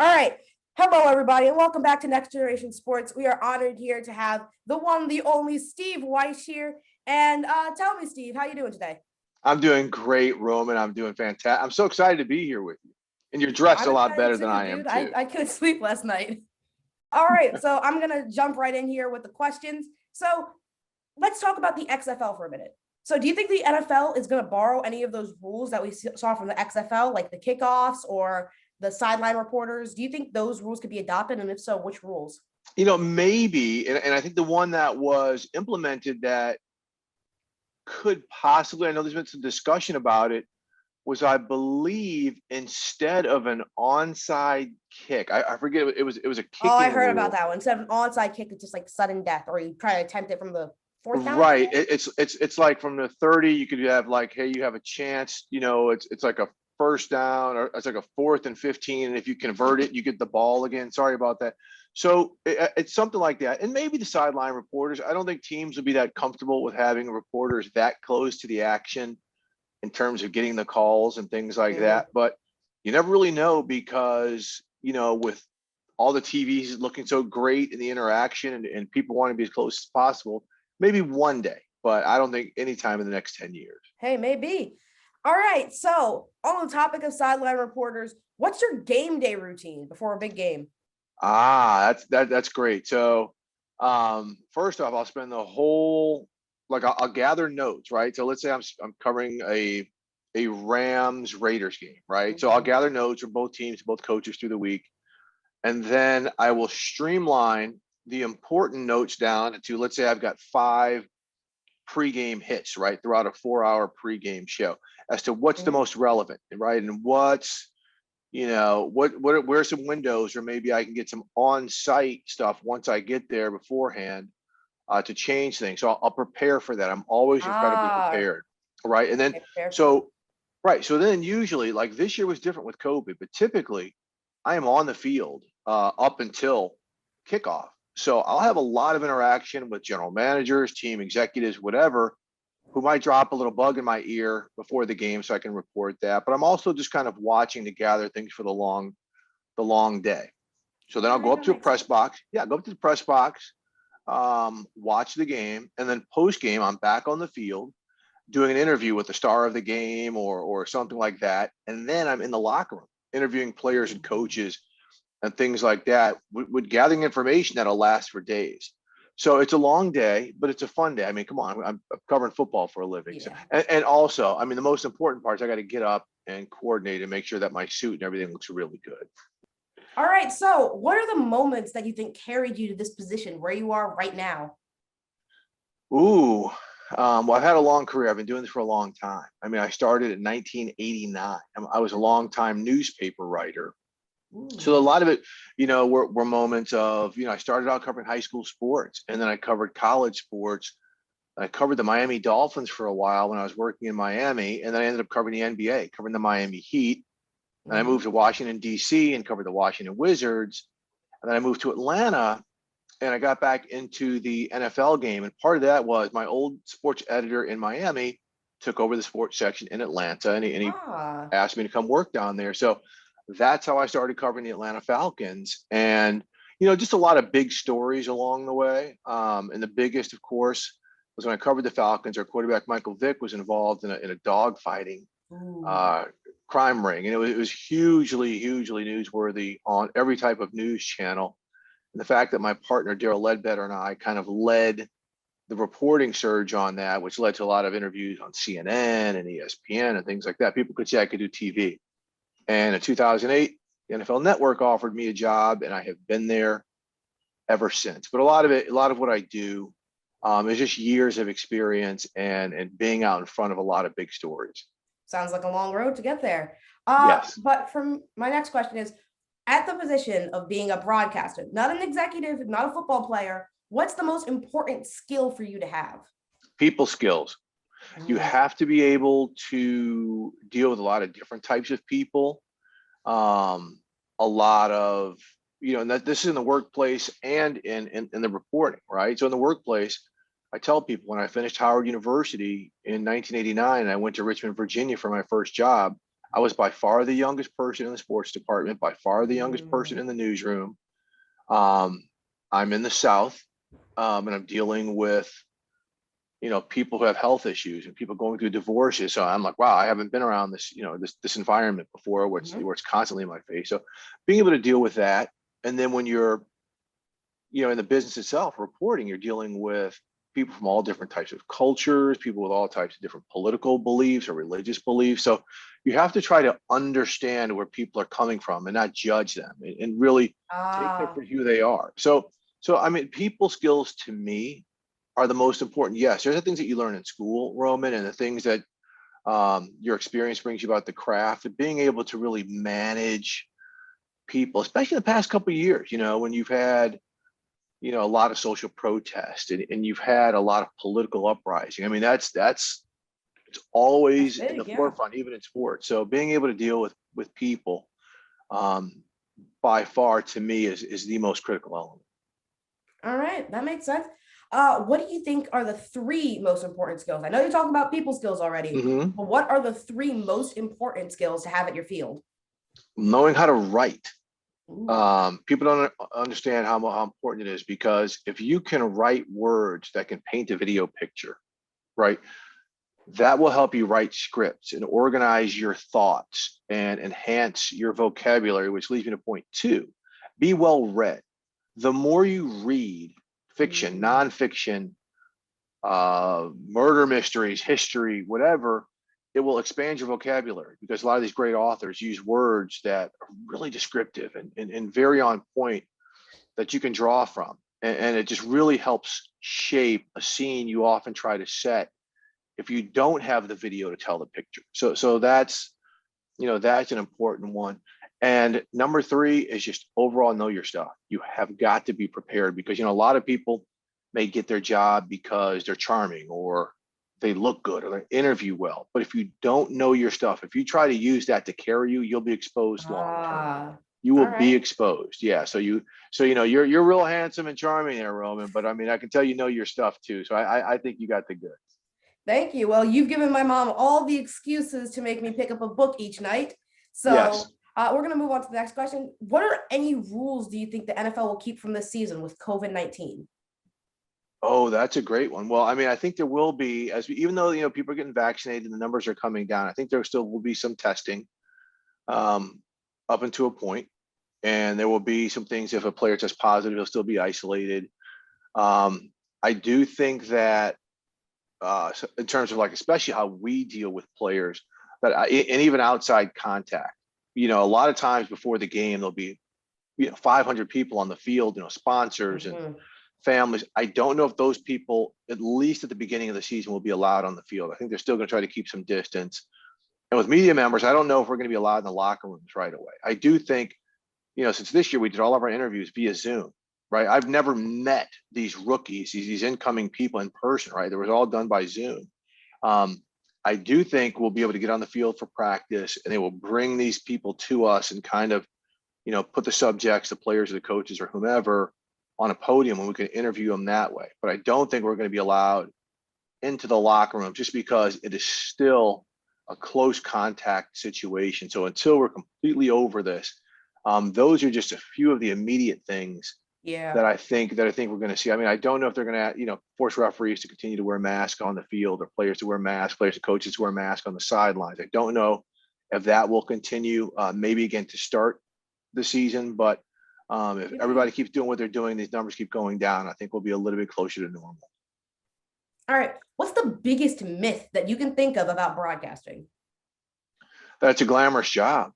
All right. Hello, everybody, and welcome back to Next Generation Sports. We are honored here to have the one, the only Steve Wyche here. And tell me, Steve, how you doing today? I'm doing great, Roman. I'm doing fantastic. I'm so excited to be here with you. And you're dressed a lot better than I am, too. I couldn't sleep last night. All right, so I'm going to jump right in here with the questions. So let's talk about the XFL for a minute. So do you think the NFL is going to borrow any of those rules that we saw from the XFL, like the kickoffs or the sideline reporters? Do you think those rules could be adopted? And if so, which rules? Maybe. And I think the one that was implemented that could possibly, I know there's been some discussion about it, was I believe instead of an onside kick, I forget, it was a kicking Oh, I heard rule. about that one. Instead of an onside kick, it's just like sudden death, or you try to attempt it from the fourth down. Right. It's like from the 30, you could have like, hey, you have a chance, it's like a first down, or it's like a 4th and 15. And if you convert it, you get the ball again. Sorry about that. So it's something like that. And maybe the sideline reporters, I don't think teams would be that comfortable with having reporters that close to the action in terms of getting the calls and things like that. But you never really know because, with all the TVs looking so great in the interaction and people want to be as close as possible, maybe one day, but I don't think anytime in the next 10 years. Hey, maybe. All right. So on the topic of sideline reporters, what's your game day routine before a big game? That's great. So first off, I'll spend the whole, like I'll gather notes, right? So let's say I'm covering a Rams Raiders game, right? So I'll gather notes from both teams, both coaches through the week. And then I will streamline the important notes down to, let's say I've got 5 pregame hits, right, throughout a 4-hour pregame show as to what's the most relevant, right? And what's, where's some windows, or maybe I can get some on-site stuff once I get there beforehand to change things. So I'll prepare for that. I'm always incredibly prepared, right? And then, so then usually, like this year was different with COVID, but typically I am on the field up until kickoff. So I'll have a lot of interaction with general managers, team executives, whatever, who might drop a little bug in my ear before the game so I can report that. But I'm also just kind of watching to gather things for the long day. So then I'll go up to a press box. Yeah, go up to the press box, watch the game, and then post game, I'm back on the field doing an interview with the star of the game or something like that. And then I'm in the locker room interviewing players and coaches and things like that, with gathering information that'll last for days. So it's a long day, but it's a fun day. I mean, come on, I'm covering football for a living. Yeah. So, and also, I mean, the most important part is I got to get up and coordinate and make sure that my suit and everything looks really good. All right. So what are the moments that you think carried you to this position where you are right now? Well, I've had a long career. I've been doing this for a long time. I mean, I started in 1989. I was a long-time newspaper writer. So a lot of it, were moments of, I started out covering high school sports, and then I covered college sports. I covered the Miami Dolphins for a while when I was working in Miami, and then I ended up covering the NBA, covering the Miami Heat. And I moved to Washington, D.C. and covered the Washington Wizards. And then I moved to Atlanta, and I got back into the NFL game. And part of that was my old sports editor in Miami took over the sports section in Atlanta, and he asked me to come work down there. So that's how I started covering the Atlanta Falcons. And, just a lot of big stories along the way. And the biggest, of course, was when I covered the Falcons. Our quarterback, Michael Vick, was involved in a dog fighting crime ring. And it was hugely, hugely newsworthy on every type of news channel. And the fact that my partner, Daryl Ledbetter, and I kind of led the reporting surge on that, which led to a lot of interviews on CNN and ESPN and things like that. People could say I could do TV. And in 2008, the NFL Network offered me a job, and I have been there ever since. But a lot of what I do is just years of experience and being out in front of a lot of big stories. Sounds like a long road to get there. Yes. But from my next question is, at the position of being a broadcaster, not an executive, not a football player, what's the most important skill for you to have? People skills. You have to be able to deal with a lot of different types of people. A lot of, and that this is in the workplace and in the reporting, right? So in the workplace, I tell people when I finished Howard University in 1989, I went to Richmond, Virginia for my first job. I was by far the youngest person in the sports department, by far the youngest person Mm. in the newsroom. I'm in the South, and I'm dealing with, people who have health issues and people going through divorces. So I'm like, wow, I haven't been around this, this environment before Mhm. where it's constantly in my face. So being able to deal with that. And then when you're, in the business itself, reporting, you're dealing with people from all different types of cultures, people with all types of different political beliefs or religious beliefs. So you have to try to understand where people are coming from and not judge them, and really take them Ah, for who they are. So I mean, people skills to me are the most important. Yes, there's the things that you learn in school, Roman, and the things that your experience brings you about the craft, and being able to really manage people, especially in the past couple of years, when you've had, a lot of social protest, and you've had a lot of political uprising. I mean, it's that's always in the big. Yeah. forefront, even in sports. So being able to deal with people, um, by far, to me, is the most critical element. All right, that makes sense. What do you think are the three most important skills? I know you're talking about people skills already, Hmm. but what are the three most important skills to have at your field? Knowing how to write. Ooh. People don't understand how important it is, because if you can write words that can paint a video picture, right, that will help you write scripts and organize your thoughts and enhance your vocabulary, which leads me to point two: be well read. The more you read fiction, Mm. nonfiction, murder mysteries, history, whatever, it will expand your vocabulary, because a lot of these great authors use words that are really descriptive and very on point, that you can draw from. And it just really helps shape a scene you often try to set if you don't have the video to tell the picture. So that's an important one. And number three is just overall know your stuff. You have got to be prepared, because a lot of people may get their job because they're charming, or they look good, or they interview well. But if you don't know your stuff, if you try to use that to carry you, you'll be exposed long term. Ah, You will all be right. exposed. Yeah. You're real handsome and charming there, Roman. But I mean, I can tell you know your stuff too. So I think you got the goods. Thank you. Well, you've given my mom all the excuses to make me pick up a book each night. So Yes. we're going to move on to the next question. What are any rules do you think the NFL will keep from this season with COVID-19? Oh, that's a great one. Well, I mean, I think there will be, even though people are getting vaccinated and the numbers are coming down, I think there still will be some testing, um, up until a point, and there will be some things. If a player tests positive, he'll still be isolated. Um, I do think that, so in terms of, like, especially how we deal with players, and even outside contact, a lot of times before the game there'll be 500 people on the field, sponsors and Mhm. families. I don't know if those people, at least at the beginning of the season, will be allowed on the field. I think they're still going to try to keep some distance. And with media members, I don't know if we're going to be allowed in the locker rooms right away. I do think, since this year we did all of our interviews via Zoom, right? I've never met these rookies, these incoming people in person, right? It was all done by Zoom. Um, I do think we'll be able to get on the field for practice, and they will bring these people to us and kind of, put the subjects, the players or the coaches or whomever, on a podium, and we can interview them that way. But I don't think we're going to be allowed into the locker room, just because it is still a close contact situation. So until we're completely over this, those are just a few of the immediate things Yeah. that I think we're going to see. I mean, I don't know if they're going to, force referees to continue to wear masks on the field, or players to wear masks, players and coaches to wear masks on the sidelines. I don't know if that will continue, maybe again to start the season, but if everybody keeps doing what they're doing, these numbers keep going down, I think we'll be a little bit closer to normal. All right. What's the biggest myth that you can think of about broadcasting? That's a glamorous job.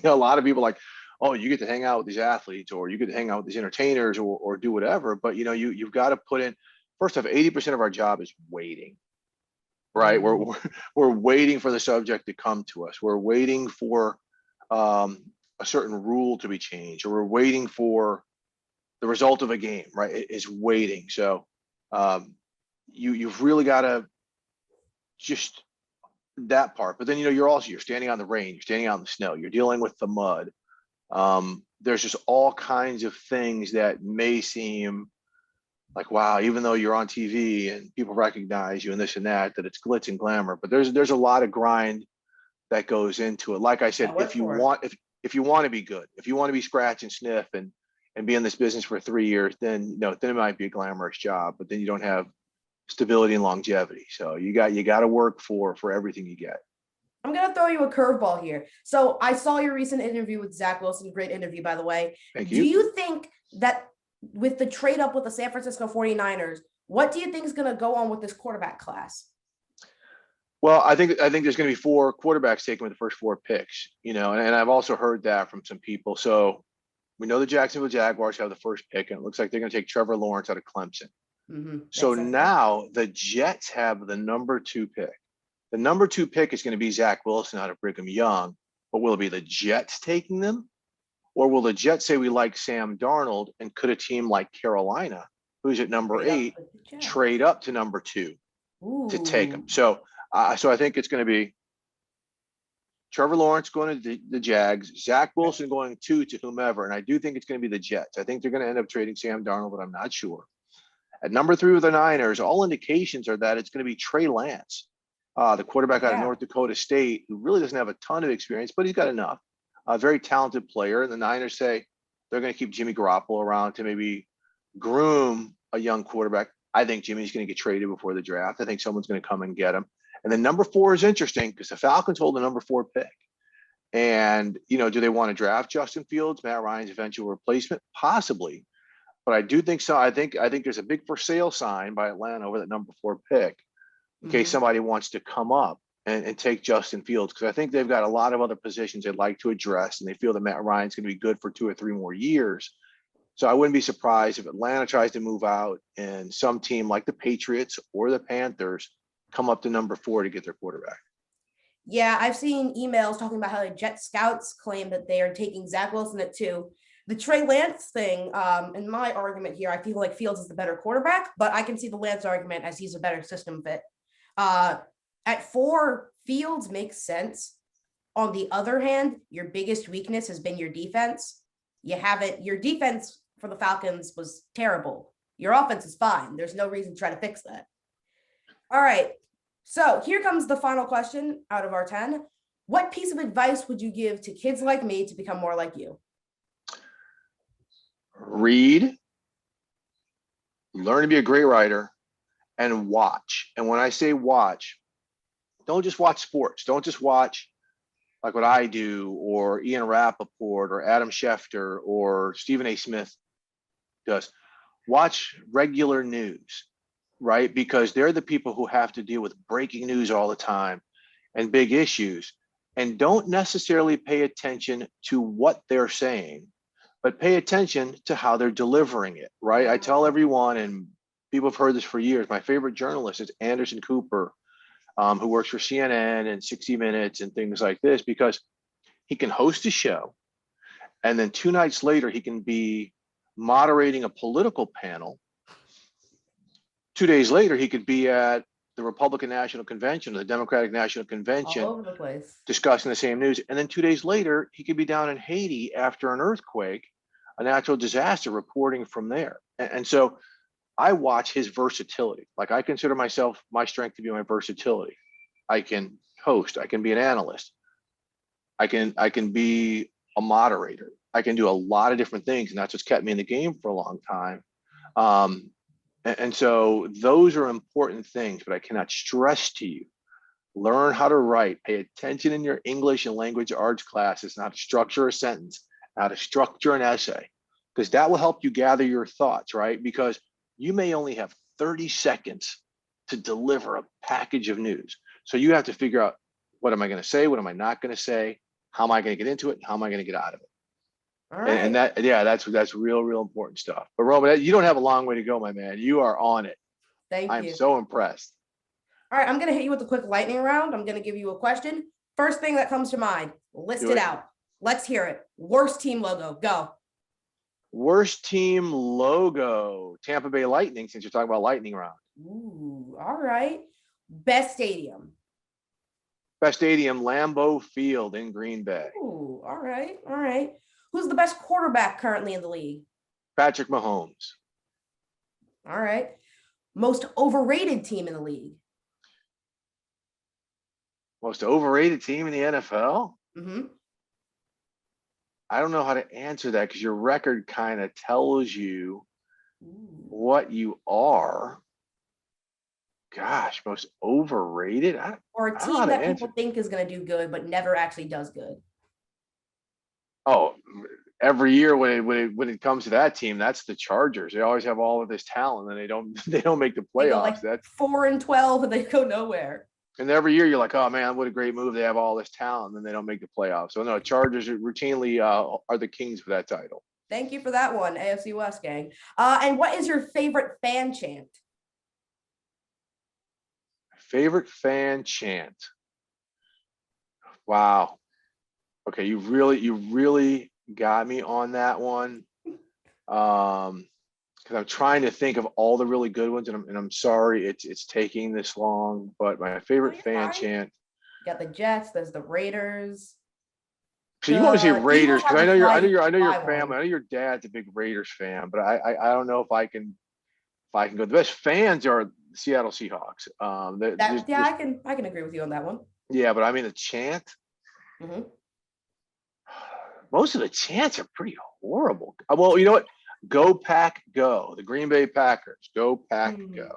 A lot of people are like, oh, you get to hang out with these athletes, or you get to hang out with these entertainers, or do whatever. But you've got to put in, first off, 80% of our job is waiting, right? We're, Mm. we're we're waiting for the subject to come to us. We're waiting for, um, a certain rule to be changed, or we're waiting for the result of a game, right? Is waiting. So, um, you've really got to just that part. But then you're standing on the rain, you're standing out in the snow, you're dealing with the mud. There's just all kinds of things that may seem like, wow, even though you're on TV and people recognize you and this and that, that it's glitz and glamour. But there's a lot of grind that goes into it. Like I said, if you want to be good, if you want to be scratch and sniff and be in this business for 3 years, then then it might be a glamorous job, but then you don't have stability and longevity. So you got to work for everything you get. I'm going to throw you a curveball here. So I saw your recent interview with Zach Wilson. Great interview, by the way. Thank you. Do you think that with the trade up with the San Francisco 49ers, what do you think is going to go on with this quarterback class? Well, I think there's going to be 4 quarterbacks taken with the first 4 picks, and I've also heard that from some people. So we know the Jacksonville Jaguars have the first pick, and it looks like they're going to take Trevor Lawrence out of Clemson. Mm-hmm. So now the Jets have the number 2 pick. The number 2 pick is going to be Zach Wilson out of Brigham Young, but will it be the Jets taking them? Or will the Jets say we like Sam Darnold, and could a team like Carolina, who's at number 8, trade up to number 2 to take him? So I think it's going to be Trevor Lawrence going to the Jags, Zach Wilson going 2 to whomever, and I do think it's going to be the Jets. I think they're going to end up trading Sam Darnold, but I'm not sure. At number 3 with the Niners, all indications are that it's going to be Trey Lance, the quarterback out of North Dakota State, who really doesn't have a ton of experience, but he's got enough. A very talented player. And the Niners say they're going to keep Jimmy Garoppolo around to maybe groom a young quarterback. I think Jimmy's going to get traded before the draft. I think someone's going to come and get him. And then number 4 is interesting because the Falcons hold the number 4 pick. And, do they want to draft Justin Fields, Matt Ryan's eventual replacement? Possibly. But I do think so. I think there's a big for sale sign by Atlanta over that number 4 pick in case somebody wants to come up and take Justin Fields, because I think they've got a lot of other positions they'd like to address, and they feel that Matt Ryan's going to be good for 2 or 3 more years. So I wouldn't be surprised if Atlanta tries to move out and some team like the Patriots or the Panthers come up to number 4 to get their quarterback. Yeah, I've seen emails talking about how the Jet scouts claim that they are taking Zach Wilson at 2. The Trey Lance thing, in my argument here, I feel like Fields is the better quarterback, but I can see the Lance argument as he's a better system fit. At 4, Fields makes sense. On the other hand, your biggest weakness has been your defense. Your defense for the Falcons was terrible. Your offense is fine. There's no reason to try to fix that. All right. So here comes the final question out of our 10. What piece of advice would you give to kids like me to become more like you? Read, learn to be a great writer, and watch. And when I say watch, don't just watch sports. Don't just watch like what I do, or Ian Rappaport, or Adam Schefter, or Stephen A. Smith does. Watch regular news, right? Because they're the people who have to deal with breaking news all the time and big issues. And don't necessarily pay attention to what they're saying, but pay attention to how they're delivering it, right? I tell everyone, and people have heard this for years, my favorite journalist is Anderson Cooper, who works for CNN and 60 Minutes and things like this, because he can host a show, and then 2 nights later, he can be moderating a political panel. 2 days later, he could be at the Republican National Convention or the Democratic National Convention, all over the place, discussing the same news. And then 2 days later, he could be down in Haiti after an earthquake, a natural disaster, reporting from there. And so I watch his versatility. Like, I consider my strength to be my versatility. I can host, I can be an analyst, I can be a moderator, I can do a lot of different things, and that's what's kept me in the game for a long time. And so those are important things, but I cannot stress to you, learn how to write, pay attention in your English and language arts classes, how to structure a sentence, how to structure an essay, because that will help you gather your thoughts, right? Because you may only have 30 seconds to deliver a package of news. So you have to figure out, what am I going to say? What am I not going to say? How am I going to get into it? How am I going to get out of it? all right. And that's real important stuff. But Roman, you don't have a long way to go, my man. You are on it. Thank I'm you. so impressed. All right, I'm going to hit you with a quick lightning round. I'm going to give you a question. First thing that comes to mind, list it out. Let's hear it. Worst team logo, go. Worst team logo, Tampa Bay Lightning, since you're talking about lightning round. Ooh, all right. Best stadium. Best stadium, Lambeau Field in Green Bay. Ooh, all right, all right. Who's the best quarterback currently in the league? Patrick Mahomes. All right. Most overrated team in the league? Most overrated team in the NFL? Mm-hmm. I don't know how to answer that because your record kind of tells you what you are. Gosh, most overrated? Or a I don't know how team to that answer. people think is going to do good, but never actually does good. Oh, every year when it comes to that team, that's the Chargers. They always have all of this talent and they don't they don't make the They go playoffs. like That's 4-12 and they go nowhere. and every year you're like, oh man, what a great move. They have all this talent and then they don't make the playoffs. So no, Chargers routinely are the kings for that title. Thank you for that one, AFC West gang. And what is your favorite fan chant? Favorite fan chant. Wow. Okay, you really got me on that one. Because I'm trying to think of all the really good ones, and I'm sorry it's taking this long. But my favorite fan chant. You got the Jets. There's the Raiders. So you want to say The Raiders Eagles because have I the know your fly family. one. I know your dad's a big Raiders fan, but I don't know if I can go. The best fans are the Seattle Seahawks. I can agree with you on that one. Yeah, but I mean the chant. Mm-hmm. Most of the chants are pretty horrible. Well, you know what? Go Pack Go. The Green Bay Packers. Go Pack Go.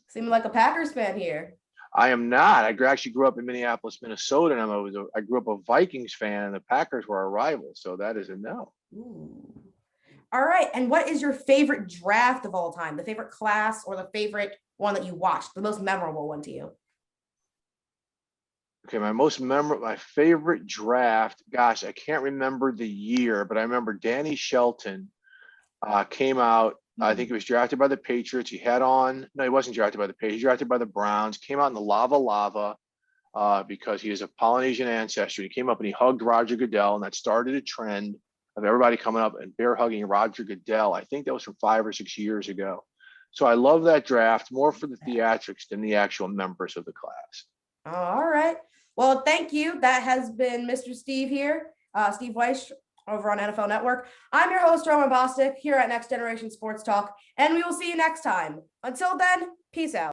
Seem like a Packers fan here. I am not. I actually grew up in Minneapolis, Minnesota, and I grew up a Vikings fan, and the Packers were our rivals. So that is a no. Ooh. All right. And what is your favorite draft of all time? The favorite class or the favorite one that you watched? The most memorable one to you? Okay, my favorite draft. Gosh, I can't remember the year, but I remember Danny Shelton came out. I think he was drafted by the Patriots. He wasn't drafted by the Patriots. He was drafted by the Browns. Came out in the lava because he has a Polynesian ancestry. He came up and he hugged Roger Goodell, and that started a trend of everybody coming up and bear hugging Roger Goodell. I think that was from 5 or 6 years ago. So I love that draft more for the theatrics than the actual members of the class. All right. Well, thank you. That has been Mr. Steve here, Steve Wyche over on NFL Network. I'm your host, Roman Bostic, here at Next Generation Sports Talk, and we will see you next time. Until then, peace out.